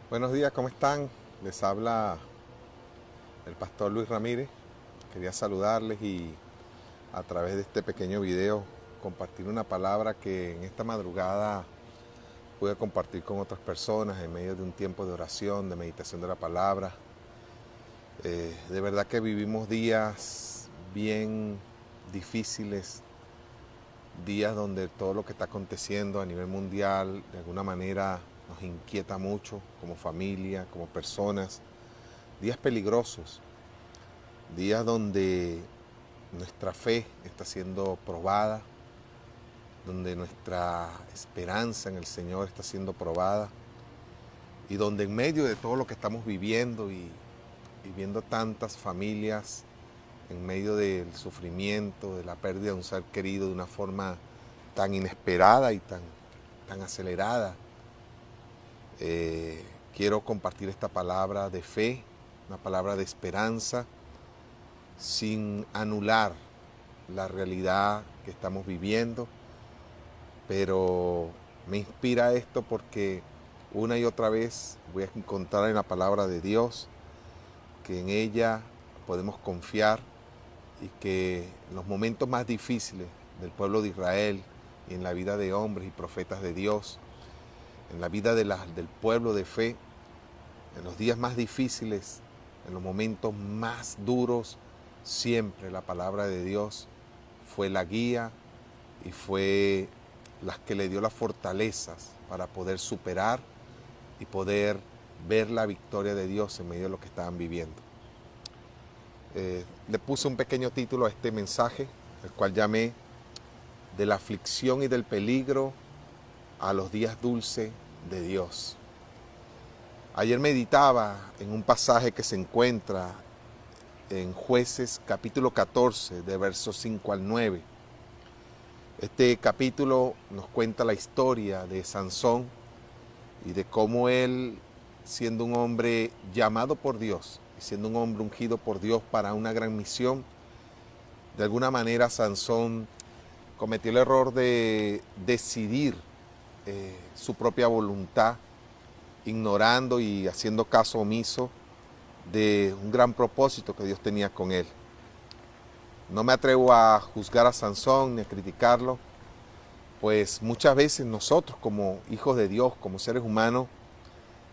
Buenos días, ¿cómo están? Les habla el pastor Luis Ramírez. Quería saludarles y a través de este pequeño video compartir una palabra que en esta madrugada pude compartir con otras personas en medio de un tiempo de oración, de meditación de la palabra. De verdad que vivimos días bien difíciles, días donde todo lo que está aconteciendo a nivel mundial de alguna manera nos inquieta mucho como familia, como personas. Días peligrosos, días donde nuestra fe está siendo probada, donde nuestra esperanza en el Señor está siendo probada y donde en medio de todo lo que estamos viviendo y viendo tantas familias en medio del sufrimiento, de la pérdida de un ser querido de una forma tan inesperada y tan acelerada, quiero compartir esta palabra de fe, una palabra de esperanza, sin anular la realidad que estamos viviendo, pero me inspira esto porque una y otra vez voy a encontrar en la palabra de Dios que en ella podemos confiar y que en los momentos más difíciles del pueblo de Israel y en la vida de hombres y profetas de Dios, en la vida del pueblo de fe, en los días más difíciles, en los momentos más duros, siempre la palabra de Dios fue la guía y fue la que le dio las fortalezas para poder superar y poder ver la victoria de Dios en medio de lo que estaban viviendo. Le puse un pequeño título a este mensaje, el cual llamé De la aflicción y del peligro a los días dulces de Dios. Ayer meditaba en un pasaje que se encuentra en Jueces capítulo 14, de versos 5 al 9. Este capítulo nos cuenta la historia de Sansón y de cómo él, siendo un hombre llamado por Dios, y siendo un hombre ungido por Dios para una gran misión, de alguna manera Sansón cometió el error de decidir su propia voluntad, ignorando y haciendo caso omiso de un gran propósito que Dios tenía con él. No me atrevo a juzgar a Sansón ni a criticarlo, pues muchas veces nosotros como hijos de Dios, como seres humanos,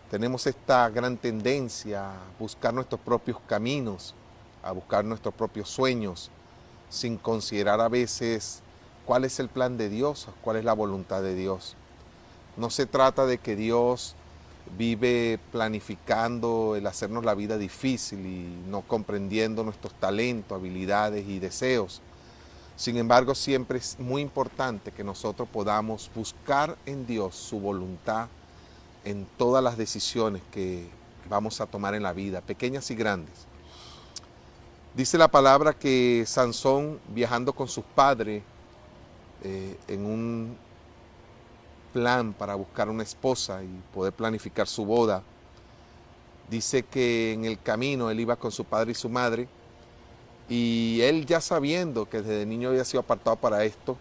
tenemos esta gran tendencia a buscar nuestros propios caminos, a buscar nuestros propios sueños, sin considerar a veces cuál es el plan de Dios, cuál es la voluntad de Dios. No se trata de que Dios vive planificando el hacernos la vida difícil y no comprendiendo nuestros talentos, habilidades y deseos. Sin embargo, siempre es muy importante que nosotros podamos buscar en Dios su voluntad en todas las decisiones que vamos a tomar en la vida, pequeñas y grandes. Dice la palabra que Sansón, viajando con sus padres en un plan para buscar una esposa y poder planificar su boda, dice que en el camino él iba con su padre y su madre, y él, ya sabiendo que desde niño había sido apartado para esto,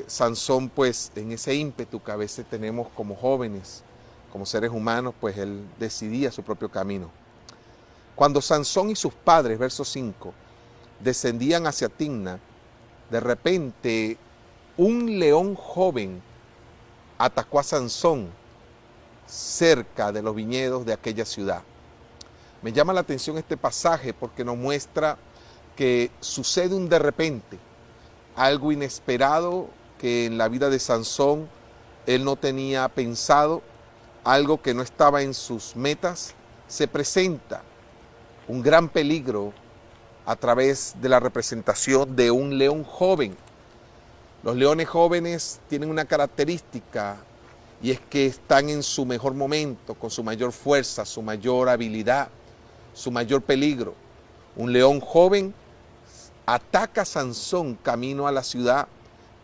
Sansón, pues en ese ímpetu que a veces tenemos como jóvenes, como seres humanos, pues él decidía su propio camino. Cuando Sansón y sus padres, verso 5, descendían hacia Timna, de repente un león joven atacó a Sansón cerca de los viñedos de aquella ciudad. Me llama la atención este pasaje porque nos muestra que sucede un de repente, algo inesperado que en la vida de Sansón él no tenía pensado, algo que no estaba en sus metas. Se presenta un gran peligro a través de la representación de un león joven. Los leones jóvenes tienen una característica, y es que están en su mejor momento, con su mayor fuerza, su mayor habilidad, su mayor peligro. Un león joven ataca a Sansón camino a la ciudad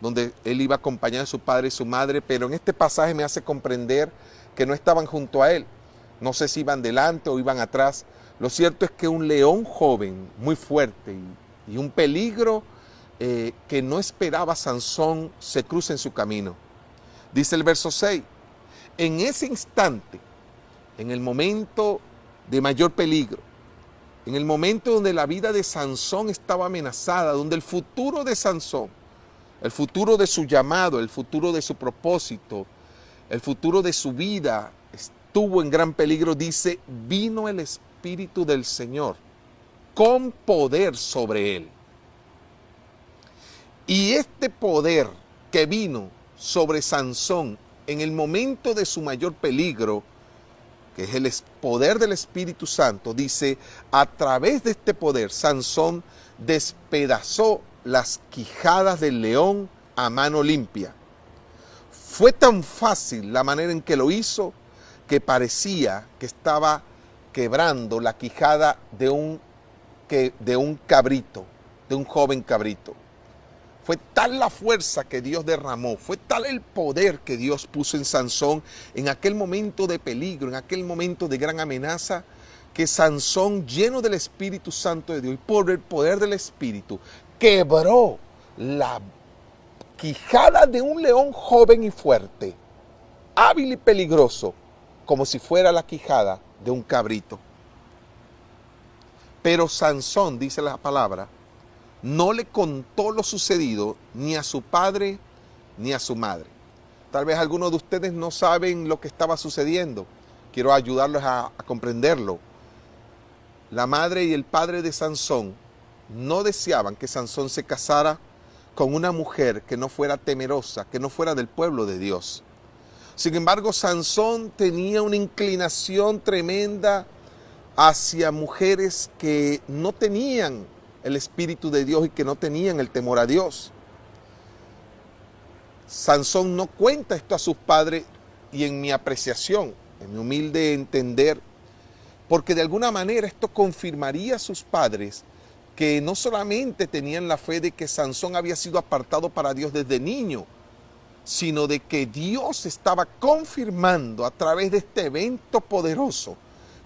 donde él iba acompañado de su padre y su madre, pero en este pasaje me hace comprender que no estaban junto a él. No sé si iban delante o iban atrás. Lo cierto es que un león joven, muy fuerte y un peligro que no esperaba Sansón, se cruza en su camino. Dice el verso 6, en ese instante en el momento de mayor peligro, en el momento donde la vida de Sansón estaba amenazada, donde el futuro de Sansón, el futuro de su llamado, el futuro de su propósito, el futuro de su vida estuvo en gran peligro, dice, vino el Espíritu del Señor con poder sobre él. Y este poder que vino sobre Sansón en el momento de su mayor peligro, que es el poder del Espíritu Santo, dice, a través de este poder, Sansón despedazó las quijadas del león a mano limpia. Fue tan fácil la manera en que lo hizo que parecía que estaba quebrando la quijada de un cabrito, de un joven cabrito. Fue tal la fuerza que Dios derramó, fue tal el poder que Dios puso en Sansón en aquel momento de peligro, en aquel momento de gran amenaza, que Sansón, lleno del Espíritu Santo de Dios y por el poder del Espíritu, quebró la quijada de un león joven y fuerte, hábil y peligroso, como si fuera la quijada de un cabrito. Pero Sansón, dice la palabra, no le contó lo sucedido ni a su padre ni a su madre. Tal vez algunos de ustedes no saben lo que estaba sucediendo. Quiero ayudarlos a comprenderlo. La madre y el padre de Sansón no deseaban que Sansón se casara con una mujer que no fuera temerosa, que no fuera del pueblo de Dios. Sin embargo, Sansón tenía una inclinación tremenda hacia mujeres que no tenían el Espíritu de Dios y que no tenían el temor a Dios. Sansón no cuenta esto a sus padres y en mi apreciación, en mi humilde entender, porque de alguna manera esto confirmaría a sus padres que no solamente tenían la fe de que Sansón había sido apartado para Dios desde niño, sino de que Dios estaba confirmando a través de este evento poderoso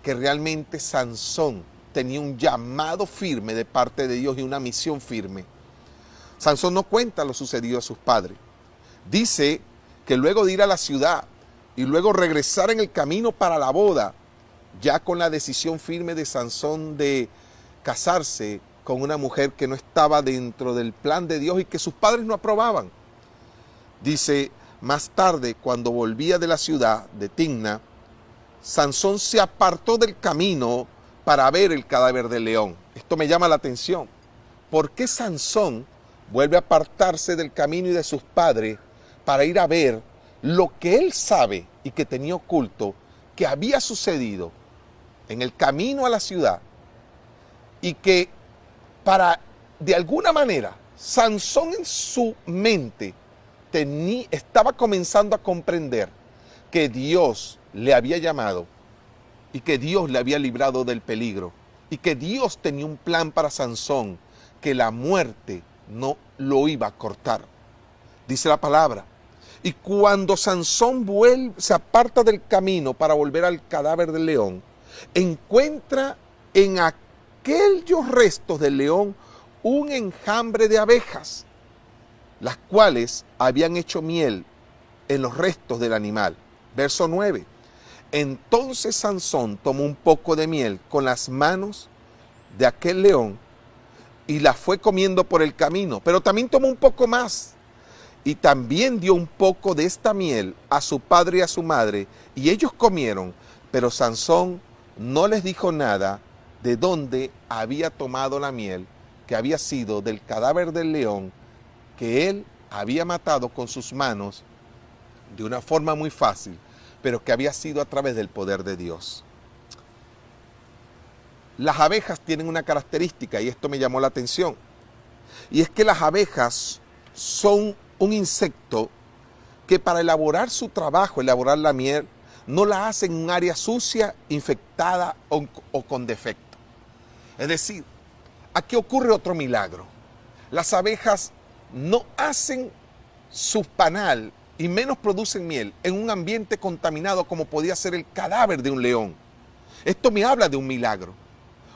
que realmente Sansón tenía un llamado firme de parte de Dios y una misión firme. Sansón no cuenta lo sucedido a sus padres. Dice que luego de ir a la ciudad y luego regresar en el camino para la boda, ya con la decisión firme de Sansón de casarse con una mujer que no estaba dentro del plan de Dios y que sus padres no aprobaban. Dice, más tarde, cuando volvía de la ciudad de Timna, Sansón se apartó del camino para ver el cadáver del león. Esto me llama la atención. ¿Por qué Sansón vuelve a apartarse del camino y de sus padres para ir a ver lo que él sabe y que tenía oculto, que había sucedido en el camino a la ciudad? Y que de alguna manera, Sansón en su mente estaba comenzando a comprender que Dios le había llamado y que Dios le había librado del peligro y que Dios tenía un plan para Sansón, que la muerte no lo iba a cortar. Dice la palabra, y cuando Sansón se aparta del camino para volver al cadáver del león, encuentra en aquellos restos del león un enjambre de abejas, las cuales habían hecho miel en los restos del animal. Verso 9. Entonces Sansón tomó un poco de miel con las manos de aquel león y la fue comiendo por el camino, pero también tomó un poco más y también dio un poco de esta miel a su padre y a su madre, y ellos comieron, pero Sansón no les dijo nada de dónde había tomado la miel, que había sido del cadáver del león que él había matado con sus manos de una forma muy fácil, pero que había sido a través del poder de Dios. Las abejas tienen una característica, y esto me llamó la atención, y es que las abejas son un insecto que para elaborar su trabajo, elaborar la miel, no la hacen en un área sucia, infectada o con defecto. Es decir, aquí ocurre otro milagro. Las abejas no hacen su panal y menos producen miel en un ambiente contaminado como podía ser el cadáver de un león. Esto me habla de un milagro.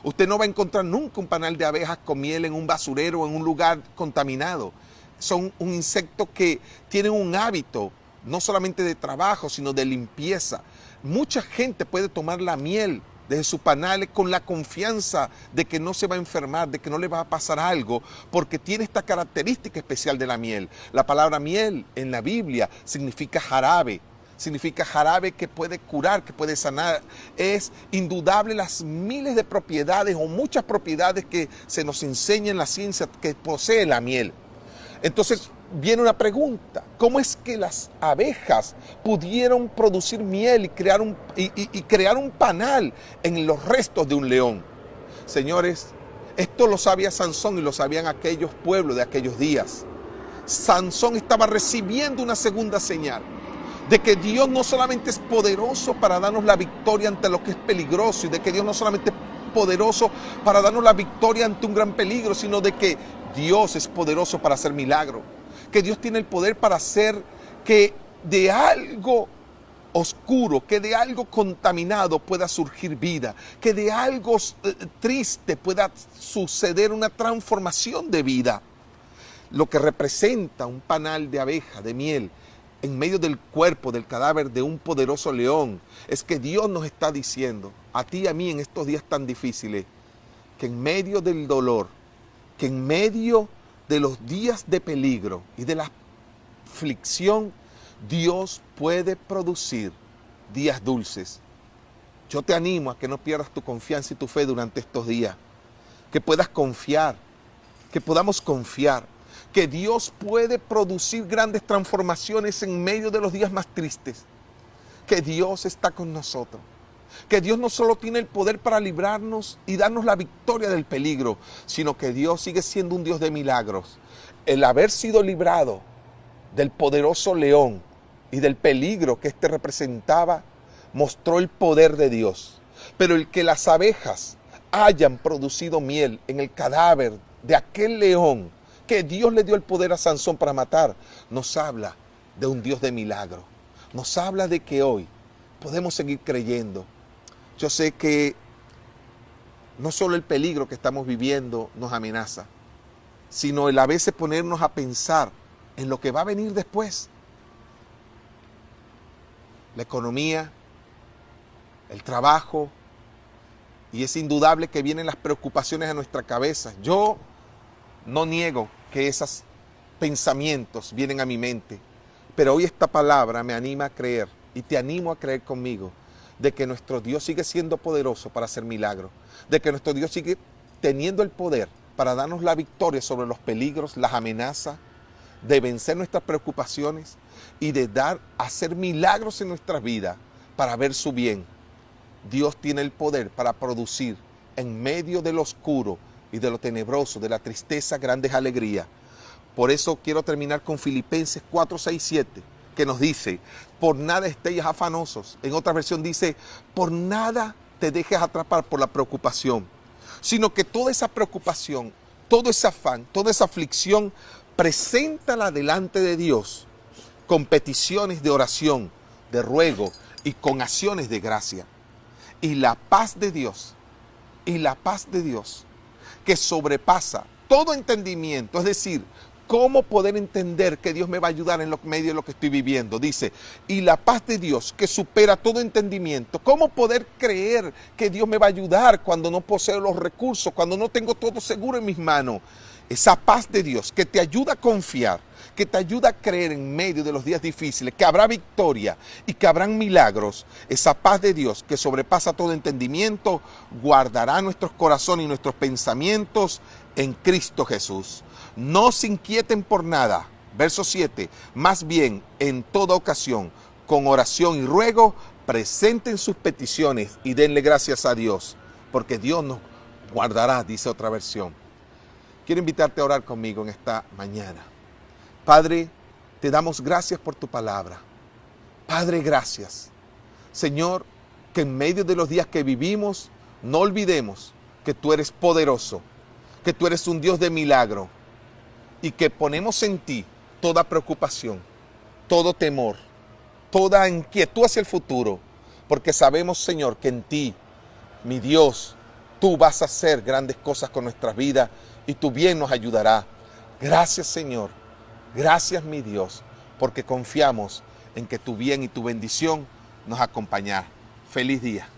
Usted no va a encontrar nunca un panal de abejas con miel en un basurero o en un lugar contaminado. Son un insecto que tienen un hábito no solamente de trabajo, sino de limpieza. Mucha gente puede tomar la miel desde sus panales con la confianza de que no se va a enfermar, de que no le va a pasar algo, porque tiene esta característica especial de la miel. La palabra miel en la Biblia significa jarabe que puede curar, que puede sanar. Es indudable las miles de propiedades o muchas propiedades que se nos enseña en la ciencia que posee la miel. Entonces viene una pregunta: ¿cómo es que las abejas pudieron producir miel y crear un panal en los restos de un león? Señores, esto lo sabía Sansón y lo sabían aquellos pueblos de aquellos días. Sansón estaba recibiendo una segunda señal de que Dios no solamente es poderoso para darnos la victoria ante lo que es peligroso, y de que Dios no solamente es poderoso para darnos la victoria ante un gran peligro, sino de que Dios es poderoso para hacer milagros, que Dios tiene el poder para hacer que de algo oscuro, que de algo contaminado pueda surgir vida, que de algo triste pueda suceder una transformación de vida. Lo que representa un panal de abeja, de miel, en medio del cuerpo, del cadáver de un poderoso león, es que Dios nos está diciendo, a ti y a mí en estos días tan difíciles, que en medio del dolor, que en medio de los días de peligro y de la aflicción, Dios puede producir días dulces. Yo te animo a que no pierdas tu confianza y tu fe durante estos días, que puedas confiar, que podamos confiar, que Dios puede producir grandes transformaciones en medio de los días más tristes, que Dios está con nosotros, que Dios no solo tiene el poder para librarnos y darnos la victoria del peligro, sino que Dios sigue siendo un Dios de milagros. El haber sido librado del poderoso león y del peligro que éste representaba, mostró el poder de Dios. Pero el que las abejas hayan producido miel en el cadáver de aquel león que Dios le dio el poder a Sansón para matar, nos habla de un Dios de milagro. Nos habla de que hoy podemos seguir creyendo. Yo sé que no solo el peligro que estamos viviendo nos amenaza, sino el a veces ponernos a pensar en lo que va a venir después. La economía, el trabajo, y es indudable que vienen las preocupaciones a nuestra cabeza. Yo no niego que esos pensamientos vienen a mi mente, pero hoy esta palabra me anima a creer, y te animo a creer conmigo, de que nuestro Dios sigue siendo poderoso para hacer milagros, de que nuestro Dios sigue teniendo el poder para darnos la victoria sobre los peligros, las amenazas, de vencer nuestras preocupaciones y de hacer milagros en nuestras vidas para ver su bien. Dios tiene el poder para producir en medio de lo oscuro y de lo tenebroso, de la tristeza, grandes alegrías. Por eso quiero terminar con Filipenses 4, 6, 7, que nos dice: por nada estéis afanosos. En otra versión dice: por nada te dejes atrapar por la preocupación, sino que toda esa preocupación, todo ese afán, toda esa aflicción, preséntala delante de Dios con peticiones de oración, de ruego y con acciones de gracia. Y la paz de Dios, que sobrepasa todo entendimiento, es decir, cómo poder entender que Dios me va a ayudar en medio de lo que estoy viviendo. Dice, y la paz de Dios que supera todo entendimiento. ¿Cómo poder creer que Dios me va a ayudar cuando no poseo los recursos, cuando no tengo todo seguro en mis manos? Esa paz de Dios que te ayuda a confiar, que te ayuda a creer en medio de los días difíciles, que habrá victoria y que habrán milagros. Esa paz de Dios que sobrepasa todo entendimiento, guardará nuestros corazones y nuestros pensamientos en Cristo Jesús. No se inquieten por nada. Verso 7, más bien en toda ocasión, con oración y ruego, presenten sus peticiones y denle gracias a Dios, porque Dios nos guardará, dice otra versión. Quiero invitarte a orar conmigo en esta mañana. Padre, te damos gracias por tu palabra. Padre, gracias. Señor, que en medio de los días que vivimos, no olvidemos que tú eres poderoso, que tú eres un Dios de milagro y que ponemos en ti toda preocupación, todo temor, toda inquietud hacia el futuro, porque sabemos, Señor, que en ti, mi Dios, tú vas a hacer grandes cosas con nuestras vidas y tu bien nos ayudará. Gracias, Señor. Gracias, mi Dios, porque confiamos en que tu bien y tu bendición nos acompañará. Feliz día.